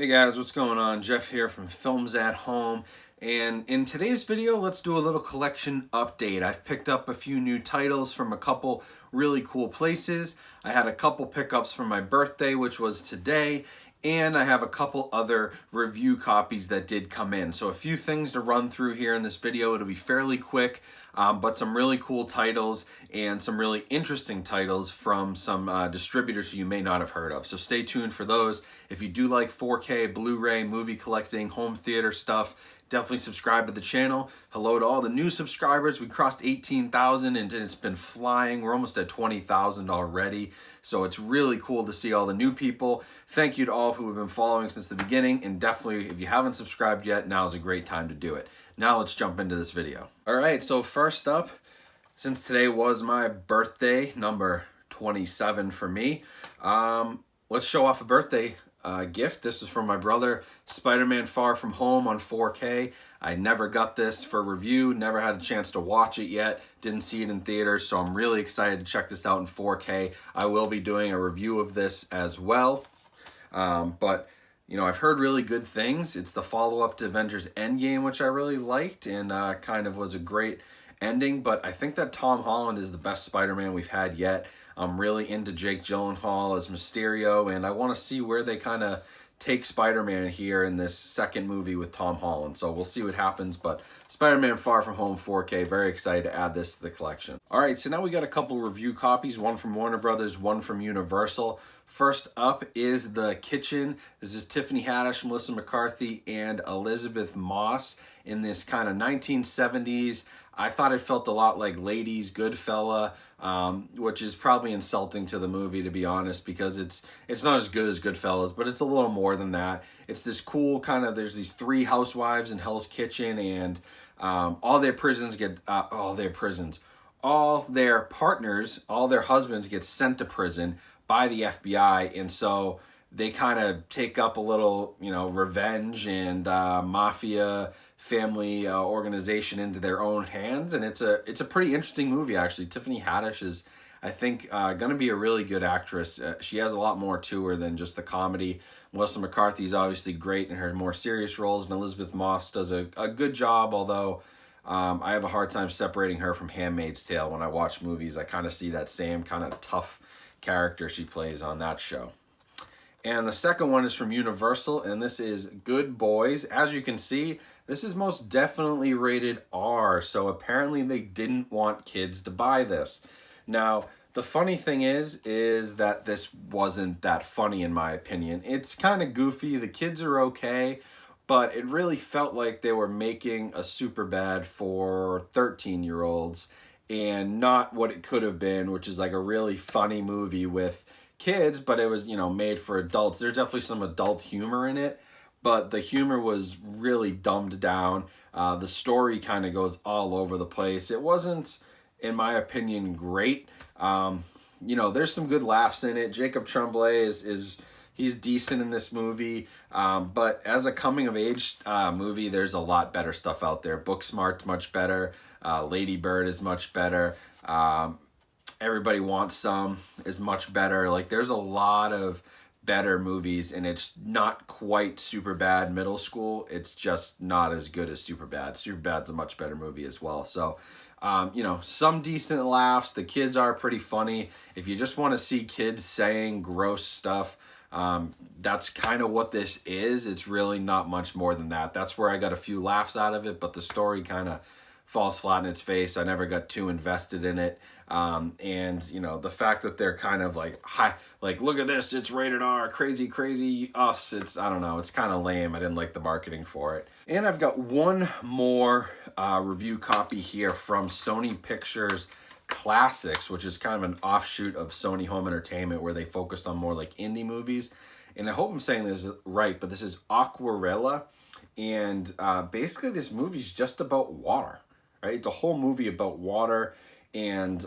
Hey guys, what's going on? Jeff here from Films at Home, and in today's video let's do a little collection update. I've picked up a few new titles from a couple really cool places. I had a couple pickups for my birthday, which was today, and I have a couple other review copies that did come in. So a few things to run through here in this video. It'll be fairly quick, but some really cool titles and some really interesting titles from some distributors you may not have heard of. So stay tuned for those. If you do like 4K, Blu-ray, movie collecting, home theater stuff, definitely subscribe to the channel. Hello to all the new subscribers. We crossed 18,000 and it's been flying. We're almost at 20,000 already. So it's really cool to see all the new people. Thank you to all who have been following since the beginning. And definitely, if you haven't subscribed yet, now is a great time to do it. Now let's jump into this video. All right, so first up, since today was my birthday, number 27 for me, let's show off a birthday gift. This was from my brother, Spider-Man Far From Home on 4K. I never got this for review, never had a chance to watch it yet, didn't see it in theaters, so I'm really excited to check this out in 4K. I will be doing a review of this as well, but you know, I've heard really good things. It's the follow-up to Avengers Endgame, which I really liked, and kind of was a great ending, but I think that Tom Holland is the best Spider-Man we've had yet. I'm really into Jake Gyllenhaal as Mysterio, and I want to see where they kind of take Spider-Man here in this second movie with Tom Holland. So we'll see what happens, but Spider-Man Far From Home 4K, very excited to add this to the collection. All right, so now we got a couple review copies, one from Warner Brothers, one from Universal. First up is The Kitchen. This is Tiffany Haddish, Melissa McCarthy, and Elizabeth Moss in this kind of 1970s. I thought it felt a lot like Ladies, Goodfella, which is probably insulting to the movie, to be honest, because it's not as good as Goodfellas, but it's a little more than that. It's this cool kind of, there's these three housewives in Hell's Kitchen, and all their partners, all their husbands get sent to prison by the FBI, and so they kind of take up a little, you know, revenge and mafia family organization into their own hands, and it's a pretty interesting movie, actually. Tiffany Haddish is, I think, going to be a really good actress. She has a lot more to her than just the comedy. Melissa McCarthy is obviously great in her more serious roles, and Elizabeth Moss does a good job, although I have a hard time separating her from Handmaid's Tale. When I watch movies, I kind of see that same kind of tough character she plays on that show. And the second one is from Universal, and this is Good Boys. As you can see, this is most definitely rated R, so apparently they didn't want kids to buy this. Now, the funny thing is that this wasn't that funny in my opinion. It's kind of goofy, the kids are okay, but it really felt like they were making a Superbad for 13-year-olds and not what it could have been, which is like a really funny movie with kids, but it was, you know, made for adults. There's definitely some adult humor in it, but the humor was really dumbed down. The story kind of goes all over the place. It wasn't, in my opinion, great. You know, there's some good laughs in it. Jacob Tremblay he's decent in this movie, but as a coming-of-age movie, there's a lot better stuff out there. Booksmart's much better. Lady Bird is much better. Everybody Wants Some is much better. Like, there's a lot of better movies, and it's not quite Superbad middle school. It's just not as good as Superbad. Superbad's a much better movie as well. So, you know, some decent laughs. The kids are pretty funny. If you just want to see kids saying gross stuff, that's kind of what this is. It's really not much more than that. That's where I got a few laughs out of it, but the story kind of falls flat in its face. I never got too invested in it. And you know, the fact that they're kind of like, look at this, it's rated R, crazy us. I don't know, it's kind of lame. I didn't like the marketing for it. And I've got one more review copy here from Sony Pictures Classics, which is kind of an offshoot of Sony Home Entertainment, where they focused on more like indie movies. And I hope I'm saying this right, but this is Aquarelle. And basically this movie's just about water, right? It's a whole movie about water, and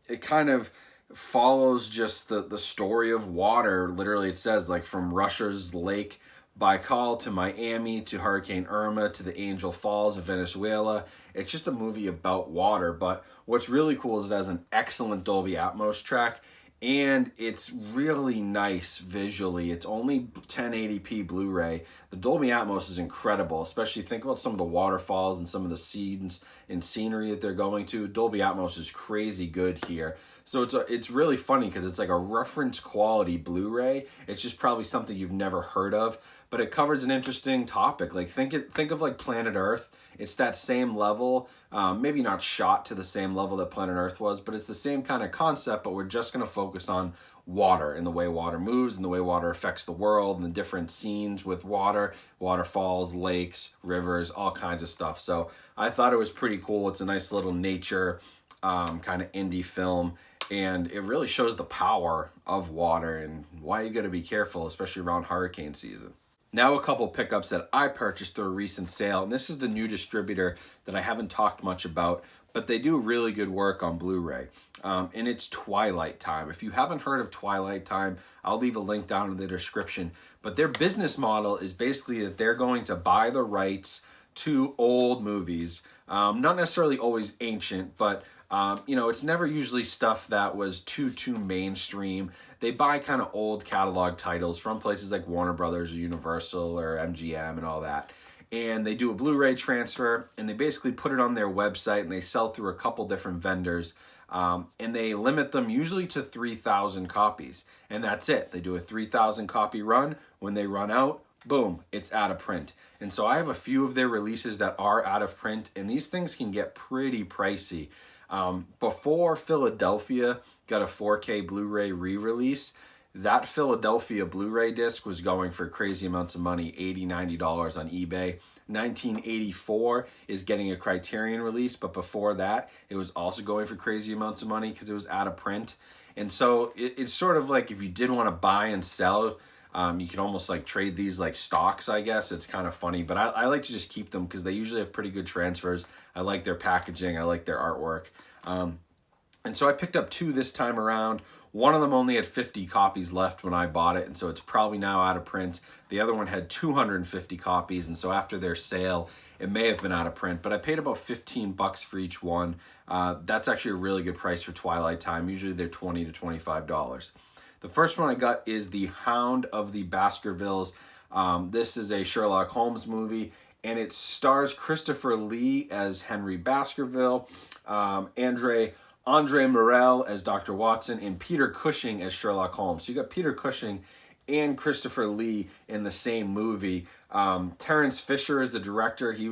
it kind of follows just the story of water. Literally, it says, like, from Russia's Lake Baikal to Miami to Hurricane Irma to the Angel Falls of Venezuela. It's just a movie about water, but what's really cool is it has an excellent Dolby Atmos track, and it's really nice visually. It's only 1080p Blu-ray. The Dolby Atmos is incredible, especially think about some of the waterfalls and some of the scenes and scenery that they're going to. Dolby Atmos is crazy good here. So it's really funny because it's like a reference quality Blu-ray. It's just probably something you've never heard of, but it covers an interesting topic. Like think of like Planet Earth. It's that same level, maybe not shot to the same level that Planet Earth was, but it's the same kind of concept, but we're just going to focus on water and the way water moves and the way water affects the world and the different scenes with water, waterfalls, lakes, rivers, all kinds of stuff. So I thought it was pretty cool. It's a nice little nature kind of indie film, and it really shows the power of water and why you got to be careful, especially around hurricane season. Now a couple pickups that I purchased through a recent sale, and this is the new distributor that I haven't talked much about, but they do really good work on Blu-ray, and it's Twilight Time. If you haven't heard of Twilight Time, I'll leave a link down in the description, but their business model is basically that they're going to buy the rights to old movies, not necessarily always ancient, but it's never usually stuff that was too mainstream. They buy kind of old catalog titles from places like Warner Brothers or Universal or MGM and all that. And they do a Blu-ray transfer, and they basically put it on their website, and they sell through a couple different vendors. And they limit them usually to 3,000 copies. And that's it. They do a 3,000 copy run. When they run out, boom, it's out of print. And so I have a few of their releases that are out of print, and these things can get pretty pricey. Before Philadelphia got a 4K Blu-ray re-release, that Philadelphia Blu-ray disc was going for crazy amounts of money, $80, $90 on eBay. 1984 is getting a Criterion release, but before that, it was also going for crazy amounts of money because it was out of print. And so it's sort of like if you did want to buy and sell, you can almost like trade these like stocks, I guess. It's kind of funny, but I like to just keep them because they usually have pretty good transfers. I like their packaging. I like their artwork. And so I picked up two this time around. One of them only had 50 copies left when I bought it, and so it's probably now out of print. The other one had 250 copies, and so after their sale, it may have been out of print, but I paid about 15 bucks for each one. That's actually a really good price for Twilight Time. Usually they're $20 to $25. The first one I got is The Hound of the Baskervilles. This is a Sherlock Holmes movie, and it stars Christopher Lee as Henry Baskerville, Andre Morel as Dr. Watson, and Peter Cushing as Sherlock Holmes. So you got Peter Cushing and Christopher Lee in the same movie. Terrence Fisher is the director. He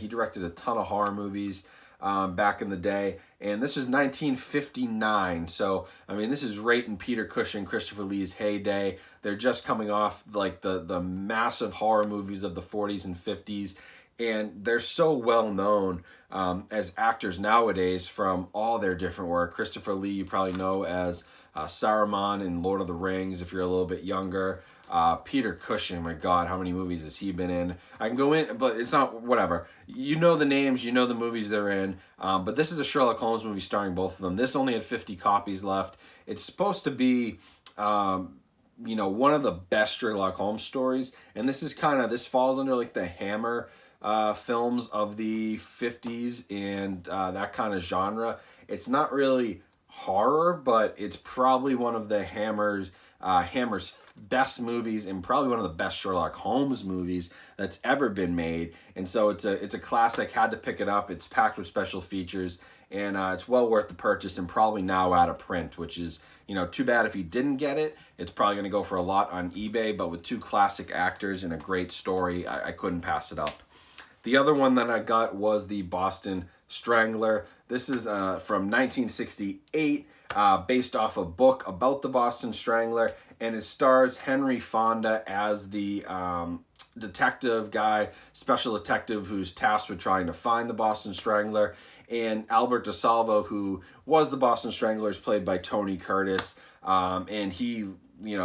directed a ton of horror movies back in the day, and this was 1959. So I mean, this is right in Peter Cushing, Christopher Lee's heyday. They're just coming off like the massive horror movies of the 40s and 50s. And they're so well known as actors nowadays from all their different work. Christopher Lee, you probably know as Saruman in Lord of the Rings if you're a little bit younger. Peter Cushing, my God, how many movies has he been in? I can go in, but it's not, whatever. You know the names, you know the movies they're in. But this is a Sherlock Holmes movie starring both of them. This only had 50 copies left. It's supposed to be one of the best Sherlock Holmes stories. And this falls under like the Hammer films of the 50s and that kind of genre. It's not really horror, but it's probably one of the Hammer's best movies and probably one of the best Sherlock Holmes movies that's ever been made. And so it's a classic. Had to pick it up. It's packed with special features, and it's well worth the purchase, and probably now out of print, which is too bad if you didn't get it. It's probably going to go for a lot on eBay, but with two classic actors and a great story, I couldn't pass it up. The other one that I got was the Boston Strangler. This is from 1968, based off a book about the Boston Strangler, and it stars Henry Fonda as the special detective who's tasked with trying to find the Boston Strangler, and Albert DeSalvo, who was the Boston Strangler, is played by Tony Curtis, and he,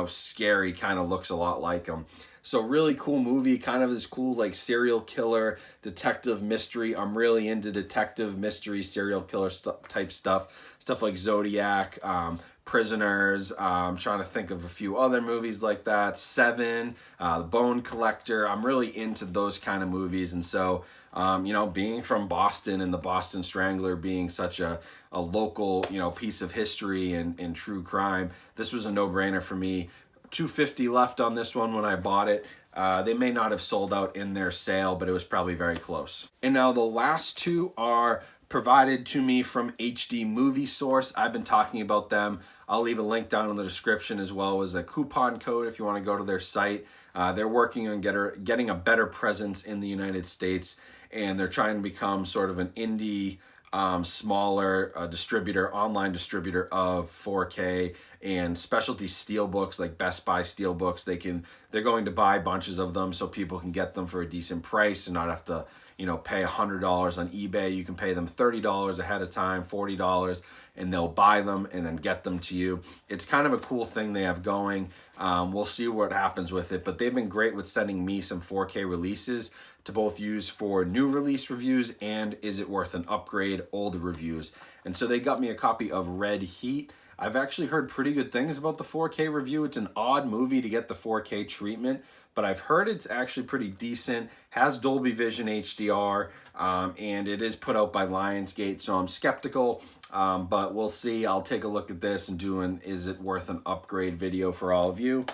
scary, kind of looks a lot like him. So really cool movie, kind of this cool like serial killer detective mystery. I'm really into detective mystery serial killer type stuff like Zodiac, Prisoners. I'm trying to think of a few other movies like that. Seven, The Bone Collector. I'm really into those kind of movies. And so, you know, being from Boston and the Boston Strangler being such a local, you know, piece of history and true crime, this was a no-brainer for me. $2.50 left on this one when I bought it. They may not have sold out in their sale, but it was probably very close. And now the last two are provided to me from HD Movie Source. I've been talking about them. I'll leave a link down in the description as well as a coupon code if you want to go to their site. They're working on getting a better presence in the United States, and they're trying to become sort of an indie, smaller distributor, online distributor of 4K and specialty steelbooks like Best Buy steelbooks. They're going to buy bunches of them so people can get them for a decent price and not have to, you know, pay $100 on eBay. You can pay them $30 ahead of time, $40, and they'll buy them and then get them to you. It's kind of a cool thing they have going. We'll see what happens with it, but they've been great with sending me some 4K releases to both use for new release reviews and is it worth an upgrade old reviews. And so they got me a copy of Red Heat. I've actually heard pretty good things about the 4K review. It's an odd movie to get the 4K treatment, but I've heard it's actually pretty decent, has Dolby Vision HDR, and it is put out by Lionsgate, so I'm skeptical, but we'll see. I'll take a look at this and do an is it worth an upgrade video for all of you.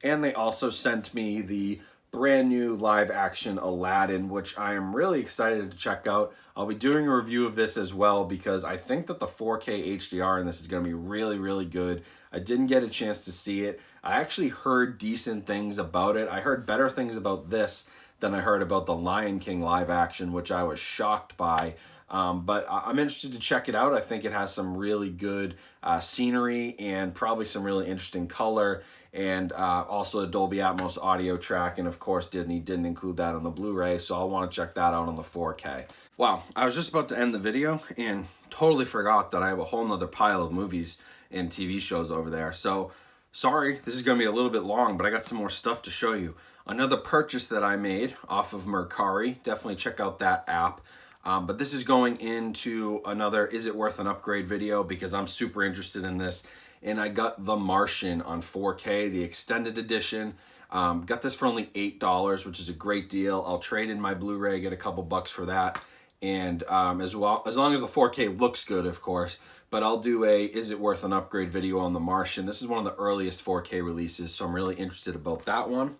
And they also sent me the brand new live action Aladdin, which I am really excited to check out. I'll be doing a review of this as well because I think that the 4K HDR in this is going to be really, really good. I didn't get a chance to see it. I actually heard decent things about it. I heard better things about this than I heard about the Lion King live action, which I was shocked by. But I'm interested to check it out. I think it has some really good scenery and probably some really interesting color, and also a Dolby Atmos audio track. And of course, Disney didn't include that on the Blu-ray, so I'll want to check that out on the 4K. Wow, I was just about to end the video and totally forgot that I have a whole nother pile of movies and TV shows over there. So sorry, this is going to be a little bit long, but I got some more stuff to show you. Another purchase that I made off of Mercari. Definitely check out that app. But this is going into another Is It Worth an Upgrade video because I'm super interested in this. And I got The Martian on 4K, the extended edition. Got this for only $8, which is a great deal. I'll trade in my Blu-ray, get a couple bucks for that. And as long as the 4K looks good, of course. But I'll do a Is It Worth an Upgrade video on The Martian. This is one of the earliest 4K releases, so I'm really interested about that one.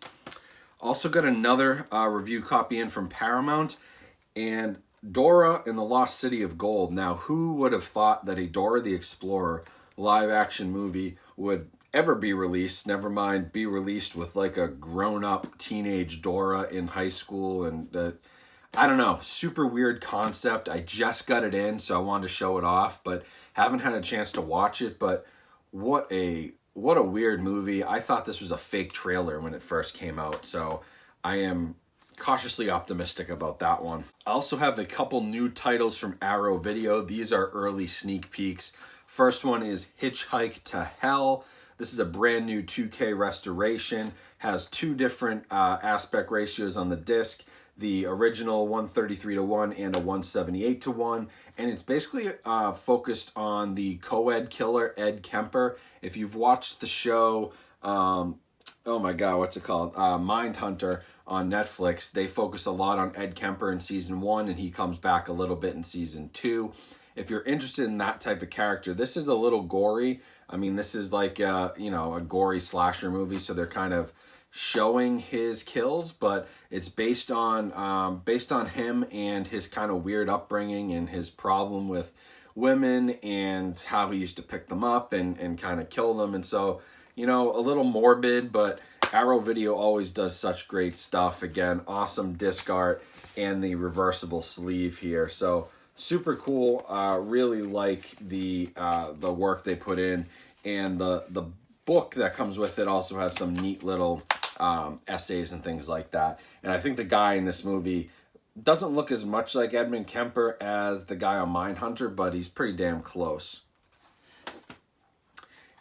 Also got another review copy in from Paramount. And Dora and the Lost City of Gold. Now, who would have thought that a Dora the Explorer live-action movie would ever be released, never mind be released with like a grown-up teenage Dora in high school? And I don't know, super weird concept. I just got it in, so I wanted to show it off, but haven't had a chance to watch it. But what a weird movie. I thought this was a fake trailer when it first came out, so I am cautiously optimistic about that one. I also have a couple new titles from Arrow Video. These are early sneak peeks. First one is Hitchhike to Hell. This is a brand new 2K restoration. Has two different aspect ratios on the disc. The original 133:1 and a 178:1. And it's basically focused on the co-ed killer, Ed Kemper. If you've watched the show, oh my God, what's it called? Mindhunter on Netflix, they focus a lot on Ed Kemper in season 1, and he comes back a little bit in season 2. If you're interested in that type of character, this is a little gory. I mean, this is like a gory slasher movie, so they're kind of showing his kills, but it's based on him and his kind of weird upbringing and his problem with women and how he used to pick them up and kind of kill them. And so, you know, a little morbid, but Arrow Video always does such great stuff. Again, awesome disc art and the reversible sleeve here. So super cool. Really like the work they put in, and the book that comes with it also has some neat little essays and things like that. And I think the guy in this movie doesn't look as much like Edmund Kemper as the guy on Mindhunter, but he's pretty damn close.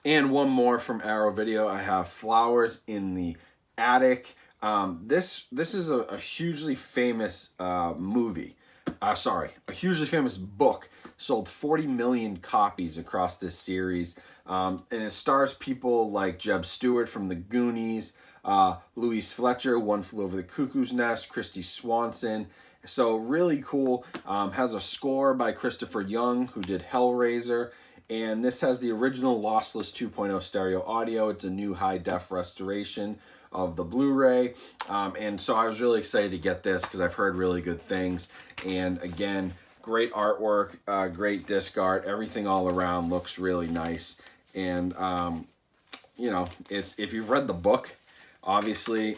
And one more from Arrow Video. I have Flowers in the Attic. This is a hugely famous movie. A Hugely Famous Book sold 40 million copies across this series. And it stars people like Jeb Stewart from The Goonies, Louise Fletcher, One Flew Over the Cuckoo's Nest, Christy Swanson. So really cool. Has a score by Christopher Young, who did Hellraiser. And this has the original lossless 2.0 stereo audio. It's a new high-def restoration of the Blu-ray. And so I was really excited to get this because I've heard really good things. And again, great artwork, great disc art. Everything all around looks really nice. And, you know, if you've read the book, obviously,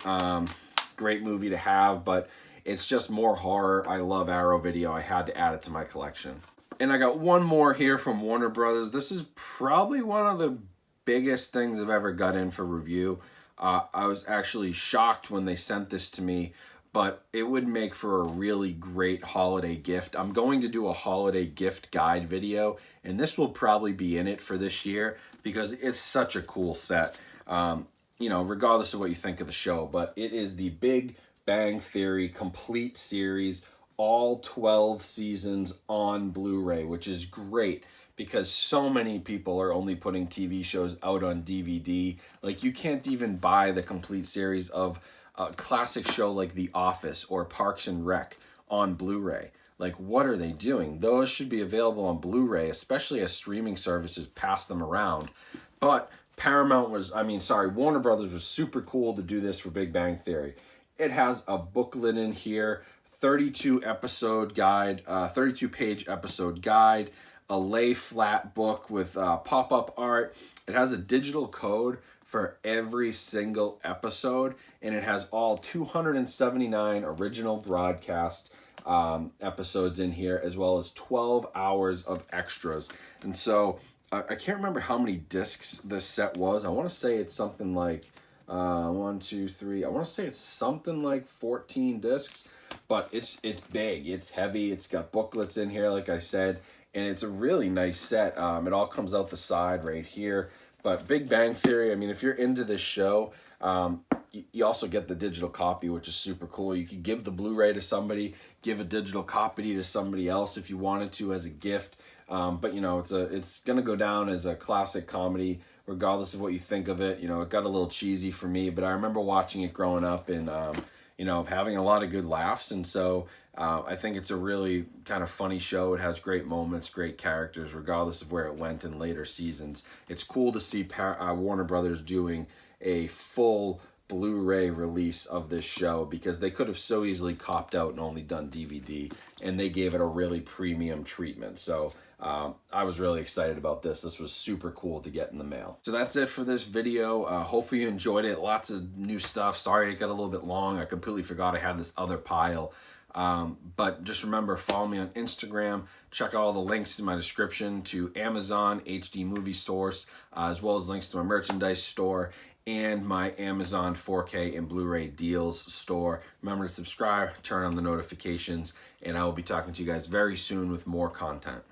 great movie to have, but it's just more horror. I love Arrow Video. I had to add it to my collection. And I got one more here from Warner Brothers. This is probably one of the biggest things I've ever got in for review. I was actually shocked when they sent this to me, but it would make for a really great holiday gift. I'm going to do a holiday gift guide video, and this will probably be in it for this year because it's such a cool set, you know, regardless of what you think of the show. But it is the Big Bang Theory complete series, all 12 seasons on Blu-ray, which is great because so many people are only putting TV shows out on DVD. Like, you can't even buy the complete series of a classic show like The Office or Parks and Rec on Blu-ray. Like, what are they doing? Those should be available on Blu-ray, especially as streaming services pass them around. But Warner Brothers was super cool to do this for Big Bang Theory. It has a booklet in here, 32 page episode guide, a lay flat book with pop-up art. It has a digital code for every single episode, and it has all 279 original broadcast episodes in here, as well as 12 hours of extras. And so I can't remember how many discs this set was. I want to say it's something like 1, 2, 3. I want to say it's something like 14 discs. But it's big, it's heavy, it's got booklets in here, like I said, and it's a really nice set. It all comes out the side right here. But Big Bang Theory, I mean, if you're into this show, you also get the digital copy, which is super cool. You could give the Blu-ray to somebody, give a digital copy to somebody else if you wanted to as a gift. But, you know, it's going to go down as a classic comedy, regardless of what you think of it. You know, it got a little cheesy for me, but I remember watching it growing up and, you know, having a lot of good laughs. And so I think it's a really kind of funny show. It has great moments, great characters, regardless of where it went in later seasons. It's cool to see Warner Brothers doing a full Blu-ray release of this show because they could have so easily copped out and only done DVD, and they gave it a really premium treatment. So I was really excited about this. This was super cool to get in the mail. So that's it for this video. Hopefully you enjoyed it. Lots of new stuff. Sorry it got a little bit long. I completely forgot I had this other pile. But just remember, follow me on Instagram. Check out all the links in my description to Amazon, HD Movie Source, as well as links to my merchandise store and my Amazon 4K and Blu-ray deals store. Remember to subscribe, turn on the notifications, and I will be talking to you guys very soon with more content.